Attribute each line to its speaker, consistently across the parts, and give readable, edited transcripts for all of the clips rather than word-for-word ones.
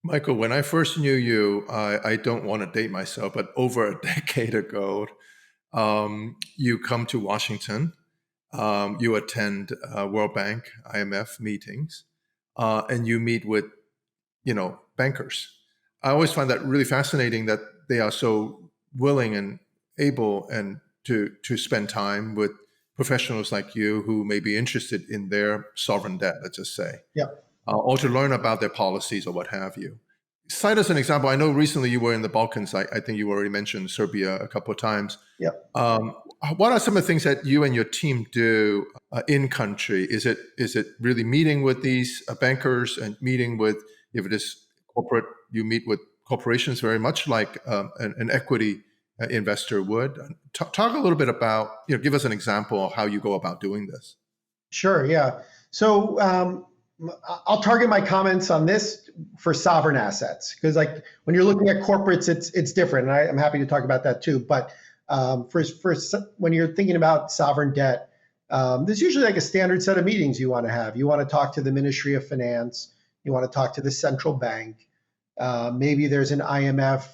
Speaker 1: Michael, when I first knew you, I don't want to date myself, but over a decade ago, you come to Washington, you attend World Bank, IMF meetings, and you meet with, bankers. I always find that really fascinating that they are so willing and able and to spend time with professionals like you who may be interested in their sovereign debt, let's just say,
Speaker 2: Yeah.
Speaker 1: or to learn about their policies or what have you. Cite as an example. I know recently you were in the Balkans. I think you already mentioned Serbia a couple of times.
Speaker 2: Yeah.
Speaker 1: What are some of the things that you and your team do in country? Is it really meeting with these bankers and meeting with, if it is corporate, you meet with corporations very much like an equity investor would? Talk a little bit about, give us an example of how you go about doing this.
Speaker 2: Sure. Yeah. So I'll target my comments on this for sovereign assets, because like when you're looking at corporates, it's different. And I'm happy to talk about that too. But when you're thinking about sovereign debt, there's usually like a standard set of meetings you want to have. You want to talk to the Ministry of Finance. You want to talk to the central bank. Maybe there's an IMF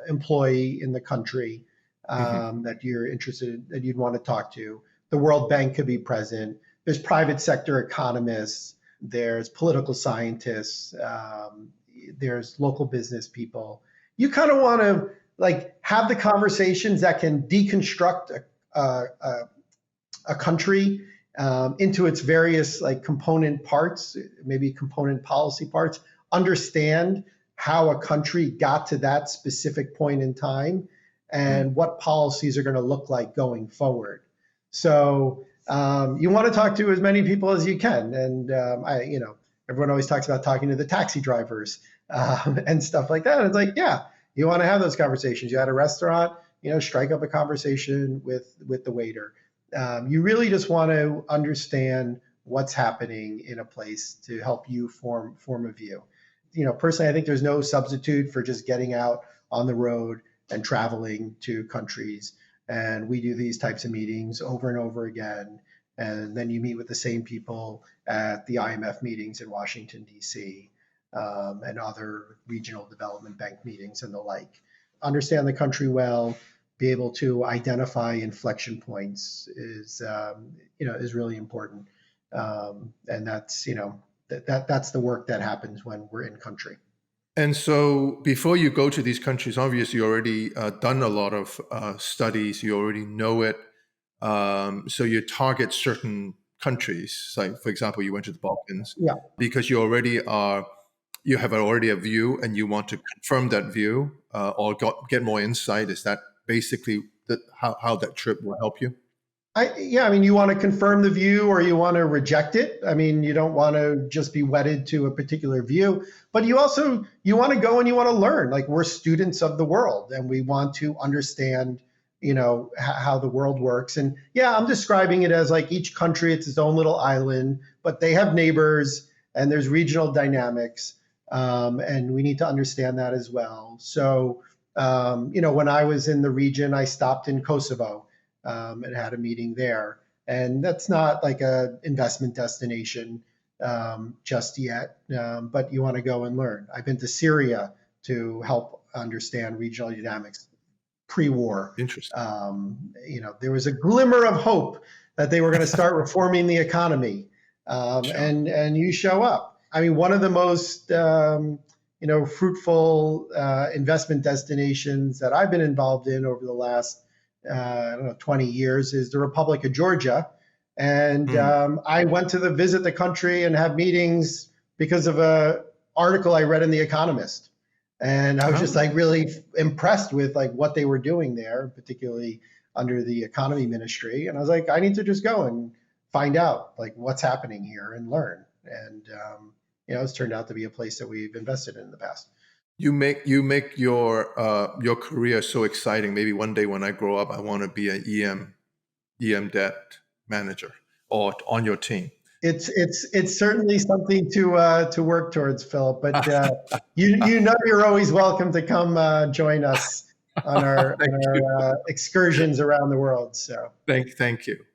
Speaker 2: employee in the country that you're interested in, that you'd want to talk to. The World Bank could be present. There's private sector economists. There's political scientists. There's local business people. You kind of want to like have the conversations that can deconstruct a country into its various like component parts, maybe component policy parts, understand how a country got to that specific point in time and what policies are going to look like going forward. So you want to talk to as many people as you can. And everyone always talks about talking to the taxi drivers and stuff like that. And it's like, yeah, you want to have those conversations. You're at a restaurant, strike up a conversation with the waiter. You really just want to understand what's happening in a place to help you form a view. Personally, I think there's no substitute for just getting out on the road and traveling to countries. And we do these types of meetings over and over again. And then you meet with the same people at the IMF meetings in Washington, D.C., and other regional development bank meetings and the like. Understand the country well, be able to identify inflection points is really important. And that's, that's the work that happens when we're in country.
Speaker 1: And so before you go to these countries, obviously you already done a lot of studies, you already know it. So you target certain countries, like for example, you went to the Balkans,
Speaker 2: yeah,
Speaker 1: because you have already a view and you want to confirm that view or get more insight. Is that basically how that trip will help you?
Speaker 2: You want to confirm the view or you want to reject it. You don't want to just be wedded to a particular view, but you want to go and you want to learn. Like, we're students of the world and we want to understand, how the world works. And yeah, I'm describing it as like each country, it's its own little island, but they have neighbors and there's regional dynamics. And we need to understand that as well. So, when I was in the region, I stopped in Kosovo. And had a meeting there. And that's not like an investment destination just yet, but you want to go and learn. I've been to Syria to help understand regional dynamics pre-war.
Speaker 1: Interesting.
Speaker 2: There was a glimmer of hope that they were going to start reforming the economy, sure. and you show up. One of the most fruitful investment destinations that I've been involved in over the last 20 years is the Republic of Georgia. And I went to visit the country and have meetings because of an article I read in The Economist. And I was just like really impressed with like what they were doing there, particularly under the economy ministry. And I was like, I need to just go and find out like what's happening here and learn. And, it's turned out to be a place that we've invested in the past.
Speaker 1: You make your career so exciting. Maybe one day when I grow up, I want to be an EM debt manager or on your team.
Speaker 2: It's certainly something to work towards, Philip. But you're always welcome to come join us on our excursions around the world. So
Speaker 1: thank you.